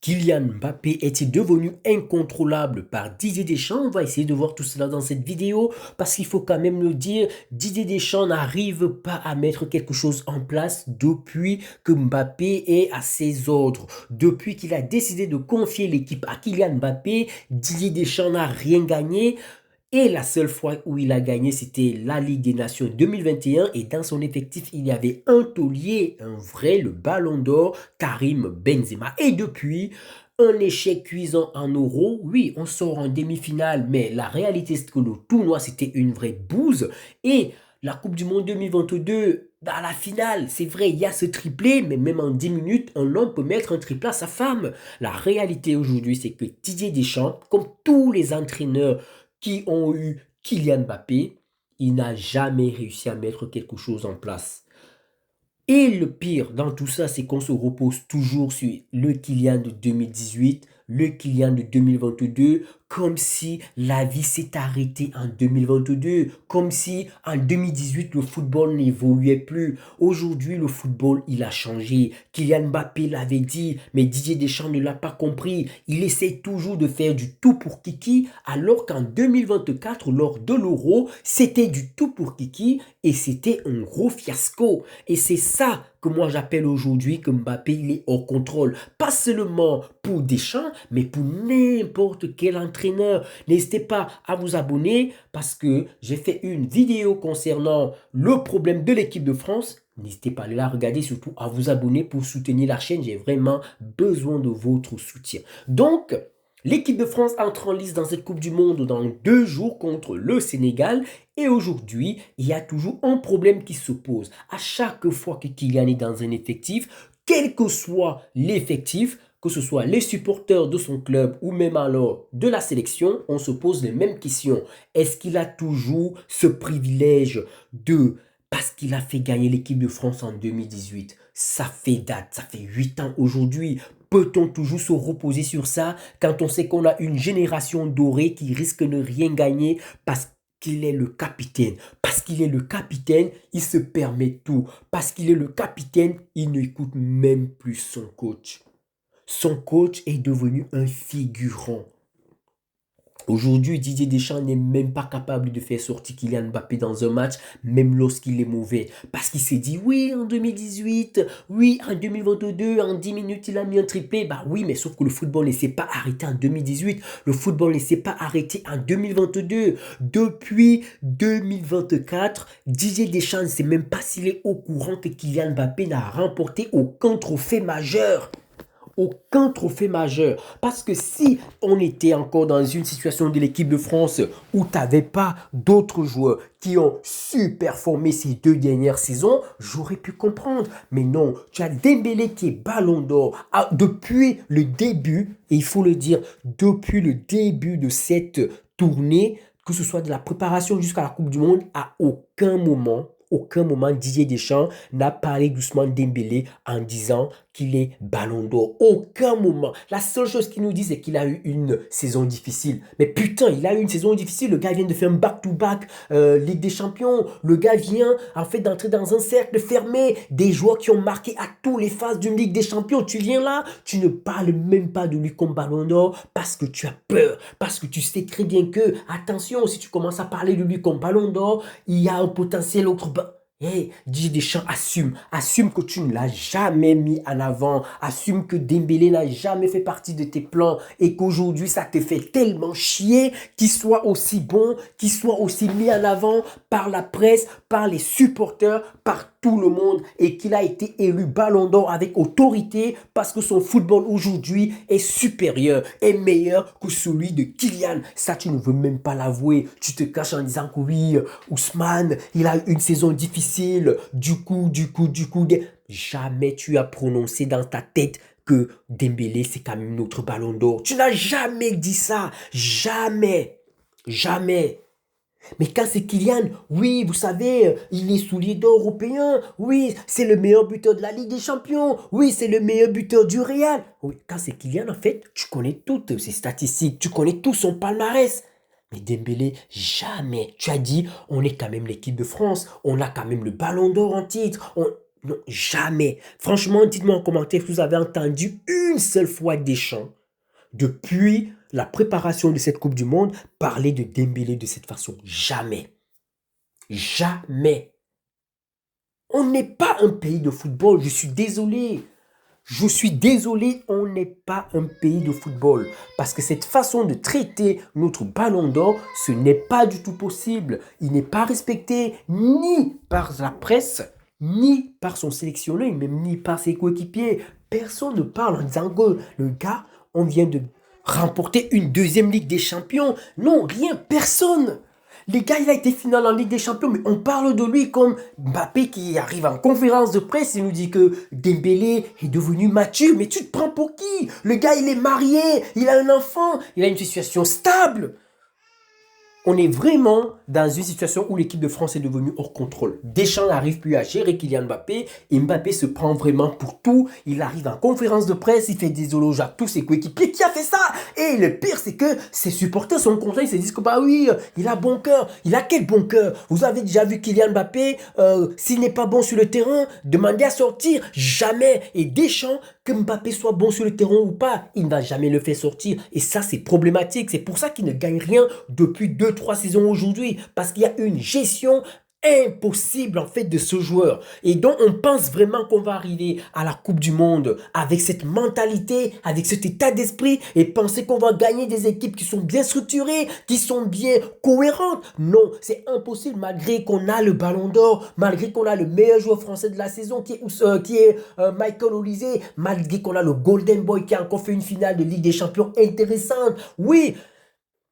Kylian Mbappé est-il devenu incontrôlable par Didier Deschamps? On va essayer de voir tout cela dans cette vidéo parce qu'il faut quand même le dire, Didier Deschamps n'arrive pas à mettre quelque chose en place depuis que Mbappé est à ses ordres. Depuis qu'il a décidé de confier l'équipe à Kylian Mbappé, Didier Deschamps n'a rien gagné. Et la seule fois où il a gagné, c'était la Ligue des Nations 2021. Et dans son effectif, il y avait un taulier, un vrai, le Ballon d'Or, Karim Benzema. Et depuis, un échec cuisant en Euro. Oui, on sort en demi-finale, mais la réalité, c'est que le tournoi, c'était une vraie bouse. Et la Coupe du Monde 2022, dans la finale, c'est vrai, il y a ce triplé, mais même en 10 minutes, un homme peut mettre un triplé à sa femme. La réalité aujourd'hui, c'est que Didier Deschamps, comme tous les entraîneurs qui ont eu Kylian Mbappé, il n'a jamais réussi à mettre quelque chose en place. Et le pire dans tout ça, c'est qu'on se repose toujours sur le Kylian de 2018, le Kylian de 2022, comme si la vie s'est arrêtée en 2022, comme si en 2018 le football n'évoluait plus. Aujourd'hui, le football, il a changé. Kylian Mbappé l'avait dit, mais Didier Deschamps ne l'a pas compris. Il essaie toujours de faire du tout pour Kiki, alors qu'en 2024, lors de l'Euro, c'était du tout pour Kiki et c'était un gros fiasco. Et c'est ça que moi j'appelle aujourd'hui que Mbappé il est hors contrôle. Pas seulement pour Deschamps, mais pour n'importe quel entraîneur. N'hésitez pas à vous abonner parce que j'ai fait une vidéo concernant le problème de l'équipe de France. N'hésitez pas à aller la regarder, surtout à vous abonner pour soutenir la chaîne. J'ai vraiment besoin de votre soutien. Donc, l'équipe de France entre en lice dans cette Coupe du Monde dans 2 jours contre le Sénégal. Et aujourd'hui, il y a toujours un problème qui se pose. À chaque fois que Kylian est dans un effectif, quel que soit l'effectif, que ce soit les supporters de son club ou même alors de la sélection, on se pose les mêmes questions. Est-ce qu'il a toujours ce privilège de... Parce qu'il a fait gagner l'équipe de France en 2018. Ça fait date, ça fait 8 ans aujourd'hui. Peut-on toujours se reposer sur ça quand on sait qu'on a une génération dorée qui risque de rien gagner parce qu'il est le capitaine. Parce qu'il est le capitaine, il se permet tout. Parce qu'il est le capitaine, il n'écoute même plus son coach. Son coach est devenu un figurant. Aujourd'hui, Didier Deschamps n'est même pas capable de faire sortir Kylian Mbappé dans un match, même lorsqu'il est mauvais. Parce qu'il s'est dit, oui, en 2018, oui, en 2022, en 10 minutes, il a mis un triplé. Bah oui, mais sauf que le football ne s'est pas arrêté en 2018. Le football ne s'est pas arrêté en 2022. Depuis 2024, Didier Deschamps ne sait même pas s'il est au courant que Kylian Mbappé n'a remporté aucun trophée majeur. Aucun trophée majeur. Parce que si on était encore dans une situation de l'équipe de France où tu n'avais pas d'autres joueurs qui ont su performer ces 2 dernières saisons, j'aurais pu comprendre. Mais non, tu as Dembélé qui est Ballon d'Or depuis le début, et il faut le dire, depuis le début de cette tournée, que ce soit de la préparation jusqu'à la Coupe du Monde, à aucun moment Didier Deschamps n'a parlé d'Ousmane Dembélé en disant qu'il est Ballon d'Or. Aucun moment. La seule chose qu'il nous dit, c'est qu'il a eu une saison difficile. Mais putain, il a eu une saison difficile. Le gars vient de faire un back-to-back Ligue des Champions. Le gars vient en fait d'entrer dans un cercle fermé. Des joueurs qui ont marqué à tous les phases d'une Ligue des Champions. Tu viens là, tu ne parles même pas de lui comme Ballon d'Or parce que tu as peur. Parce que tu sais très bien que, attention, si tu commences à parler de lui comme Ballon d'Or, il y a un potentiel autre... Hey, Didier Deschamps, assume que tu ne l'as jamais mis en avant, assume que Dembélé n'a jamais fait partie de tes plans et qu'aujourd'hui ça te fait tellement chier qu'il soit aussi bon, qu'il soit aussi mis en avant par la presse, par les supporters, par tout le monde et qu'il a été élu Ballon d'Or avec autorité parce que son football aujourd'hui est supérieur, est meilleur que celui de Kylian. Ça, tu ne veux même pas l'avouer. Tu te caches en disant que oui, Ousmane, il a eu une saison difficile. Du coup. Jamais tu as prononcé dans ta tête que Dembélé, c'est quand même notre Ballon d'Or. Tu n'as jamais dit ça. Jamais. Jamais. Mais quand c'est Kylian, oui, vous savez, il est soulier d'or européen. Oui, c'est le meilleur buteur de la Ligue des Champions. Oui, c'est le meilleur buteur du Real. Oui, quand c'est Kylian, en fait, tu connais toutes ses statistiques, tu connais tout son palmarès. Mais Dembélé, jamais. Tu as dit, on est quand même l'équipe de France, on a quand même le Ballon d'Or en titre. Non, jamais. Franchement, dites-moi en commentaire si vous avez entendu une seule fois Deschamps, depuis la préparation de cette Coupe du Monde, parler de Dembélé de cette façon. Jamais. Jamais. On n'est pas un pays de football, je suis désolé. Je suis désolé, on n'est pas un pays de football. Parce que cette façon de traiter notre ballon d'or, ce n'est pas du tout possible. Il n'est pas respecté ni par la presse, ni par son sélectionneur, même ni par ses coéquipiers. Personne ne parle en disant que le gars, on vient de remporter une deuxième Ligue des Champions. Non, rien, personne. Les gars, il a été final en Ligue des Champions, mais on parle de lui comme Mbappé qui arrive en conférence de presse et nous dit que Dembélé est devenu mature. Mais tu te prends pour qui? Le gars, il est marié, il a un enfant, il a une situation stable. On est vraiment dans une situation où l'équipe de France est devenue hors contrôle. Deschamps n'arrive plus à gérer Kylian Mbappé et Mbappé se prend vraiment pour tout. Il arrive en conférence de presse, il fait des éloges à tous ses coéquipiers. Qui a fait ça? Et le pire, c'est que ses supporters sont contents. Ils se disent que bah oui, il a bon cœur. Il a quel bon cœur? Vous avez déjà vu Kylian Mbappé, s'il n'est pas bon sur le terrain, demander à sortir. Jamais. Et Deschamps, que Mbappé soit bon sur le terrain ou pas, il ne va jamais le faire sortir. Et ça, c'est problématique. C'est pour ça qu'il ne gagne rien depuis 2-3 saisons aujourd'hui. Parce qu'il y a une gestion impossible en fait de ce joueur. Et donc on pense vraiment qu'on va arriver à la Coupe du Monde avec cette mentalité, avec cet état d'esprit et penser qu'on va gagner des équipes qui sont bien structurées, qui sont bien cohérentes. Non, c'est impossible malgré qu'on a le ballon d'or, malgré qu'on a le meilleur joueur français de la saison qui est Michael Olise, malgré qu'on a le Golden Boy qui a encore fait une finale de Ligue des Champions intéressante. Oui,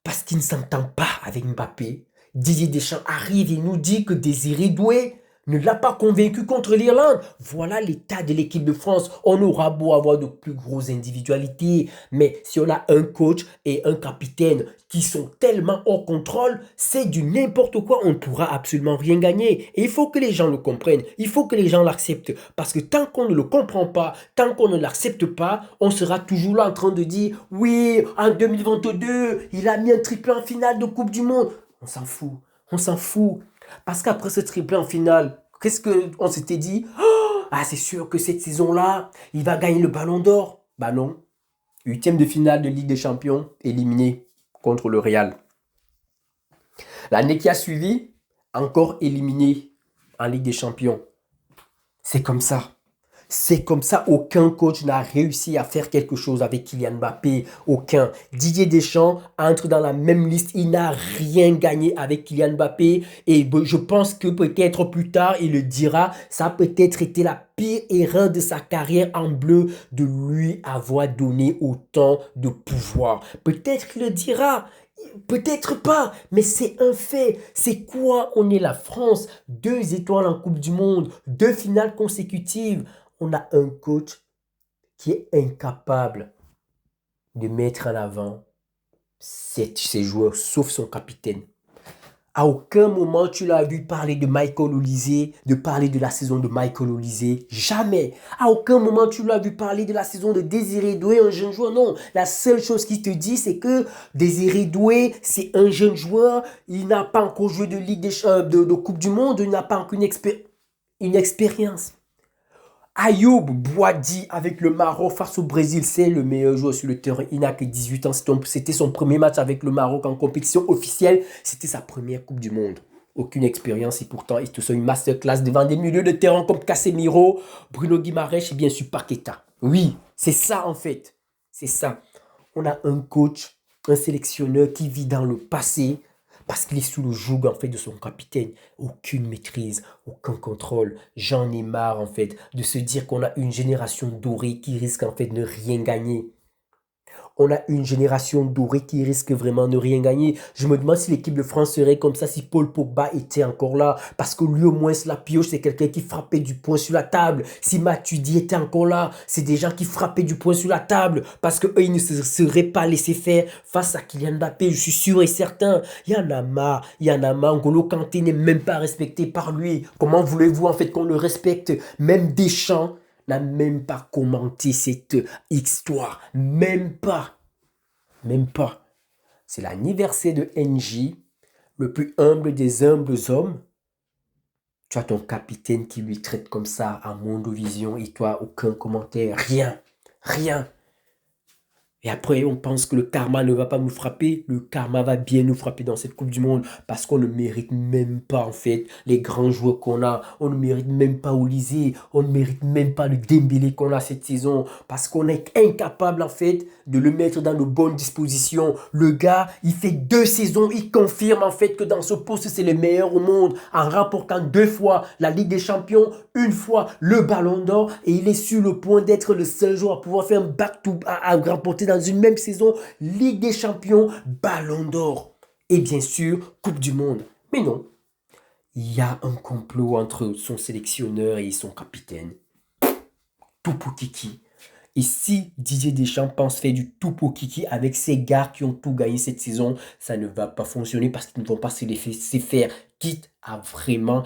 parce qu'il ne s'entend pas avec Mbappé. Didier Deschamps arrive et nous dit que Désiré Doué ne l'a pas convaincu contre l'Irlande. Voilà l'état de l'équipe de France. On aura beau avoir de plus grosses individualités, mais si on a un coach et un capitaine qui sont tellement hors contrôle, c'est du n'importe quoi. On ne pourra absolument rien gagner. Et il faut que les gens le comprennent. Il faut que les gens l'acceptent. Parce que tant qu'on ne le comprend pas, tant qu'on ne l'accepte pas, on sera toujours là en train de dire « Oui, en 2022, il a mis un triplé en finale de Coupe du Monde. » On s'en fout. On s'en fout. Parce qu'après ce triplé en finale, qu'est-ce qu'on s'était dit? Ah, c'est sûr que cette saison-là, il va gagner le ballon d'or. Bah non. Huitième de finale de Ligue des Champions, éliminé contre le Real. L'année qui a suivi, encore éliminé en Ligue des Champions. C'est comme ça. C'est comme ça, aucun coach n'a réussi à faire quelque chose avec Kylian Mbappé. Aucun. Didier Deschamps entre dans la même liste. Il n'a rien gagné avec Kylian Mbappé. Et je pense que peut-être plus tard, il le dira. Ça a peut-être été la pire erreur de sa carrière en bleu de lui avoir donné autant de pouvoir. Peut-être qu'il le dira. Peut-être pas, mais c'est un fait. C'est quoi? On est la France. 2 étoiles en Coupe du Monde. 2 finales consécutives. On a un coach qui est incapable de mettre en avant ses joueurs, sauf son capitaine. À aucun moment tu l'as vu parler de Michael Olise, de parler de la saison de Michael Olise. Jamais. À aucun moment tu l'as vu parler de la saison de Désiré Doué, un jeune joueur. Non. La seule chose qu'il te dit, c'est que Désiré Doué, c'est un jeune joueur. Il n'a pas encore joué de Ligue de Coupe du Monde. Il n'a pas encore une expérience. Ayoub Boadi avec le Maroc face au Brésil, c'est le meilleur joueur sur le terrain. Il n'a que 18 ans. C'était son premier match avec le Maroc en compétition officielle. C'était sa première Coupe du Monde. Aucune expérience et pourtant, il te fait une masterclass devant des milieux de terrain comme Casemiro, Bruno Guimaraes et bien sûr Paqueta. Oui, c'est ça en fait. C'est ça. On a un coach, un sélectionneur qui vit dans le passé, parce qu'il est sous le joug en fait de son capitaine. Aucune maîtrise, aucun contrôle. J'en ai marre en fait de se dire qu'on a une génération dorée qui risque en fait de ne rien gagner. On a une génération dorée qui risque vraiment de rien gagner. Je me demande si l'équipe de France serait comme ça si Paul Pogba était encore là. Parce que lui au moins la pioche, c'est quelqu'un qui frappait du poing sur la table. Si Matuidi était encore là, c'est des gens qui frappaient du poing sur la table. Parce qu'eux, ils ne se seraient pas laissés faire face à Kylian Mbappé. Je suis sûr et certain. Il y en a marre. Il y en a marre. N'Golo Kanté n'est même pas respecté par lui. Comment voulez-vous en fait qu'on le respecte? Même Deschamps n'a même pas commenté cette histoire. Même pas. Même pas. C'est l'anniversaire de NJ, le plus humble des humbles hommes. Tu as ton capitaine qui lui traite comme ça à Mondovision et toi, aucun commentaire, rien, rien. Et après, on pense que le karma ne va pas nous frapper. Le karma va bien nous frapper dans cette Coupe du Monde parce qu'on ne mérite même pas, en fait, les grands joueurs qu'on a. On ne mérite même pas Olysée. On ne mérite même pas le Dembélé qu'on a cette saison parce qu'on est incapable, en fait, de le mettre dans de bonnes dispositions. Le gars, il fait 2 saisons. Il confirme, en fait, que dans ce poste, c'est le meilleur au monde en remportant 2 fois la Ligue des Champions, une fois le Ballon d'Or et il est sur le point d'être le seul joueur à pouvoir faire un à remporter dans une même saison Ligue des Champions, Ballon d'Or et bien sûr Coupe du Monde. Mais non, il y a un complot entre son sélectionneur et son capitaine. Tout pour Kiki. Et si Didier Deschamps pense faire du tout pour Kiki avec ces gars qui ont tout gagné cette saison, ça ne va pas fonctionner parce qu'ils ne vont pas se laisser faire, quitte à vraiment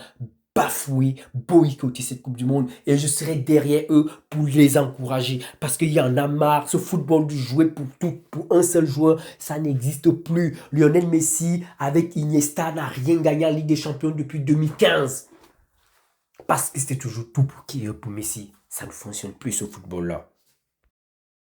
bafouer, boycotter cette Coupe du Monde. Et je serai derrière eux pour les encourager parce qu'il y en a marre. Ce football du jouer pour un seul joueur, ça n'existe plus. Lionel Messi avec Iniesta n'a rien gagné en Ligue des Champions depuis 2015. Parce que c'était toujours tout pour Messi. Ça ne fonctionne plus ce football-là.